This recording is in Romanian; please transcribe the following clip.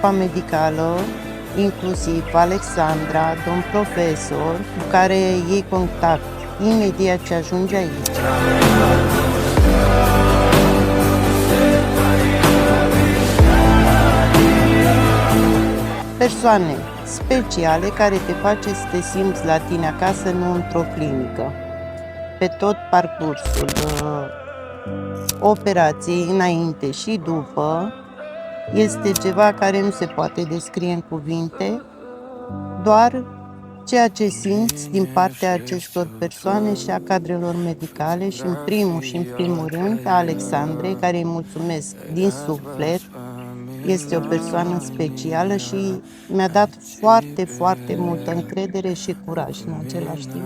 echipa medicală, inclusiv Alexandra, domn profesor, cu care iei contact imediat ce ajungi aici. Persoane speciale care te face să te simți la tine acasă, nu într-o clinică. Pe tot parcursul operației, înainte și după, este ceva care nu se poate descrie în cuvinte, doar ceea ce simți din partea acestor persoane și a cadrelor medicale și în primul rând a Alexandrei, care îi mulțumesc din suflet. Este o persoană specială și mi-a dat foarte, foarte multă încredere și curaj în același timp.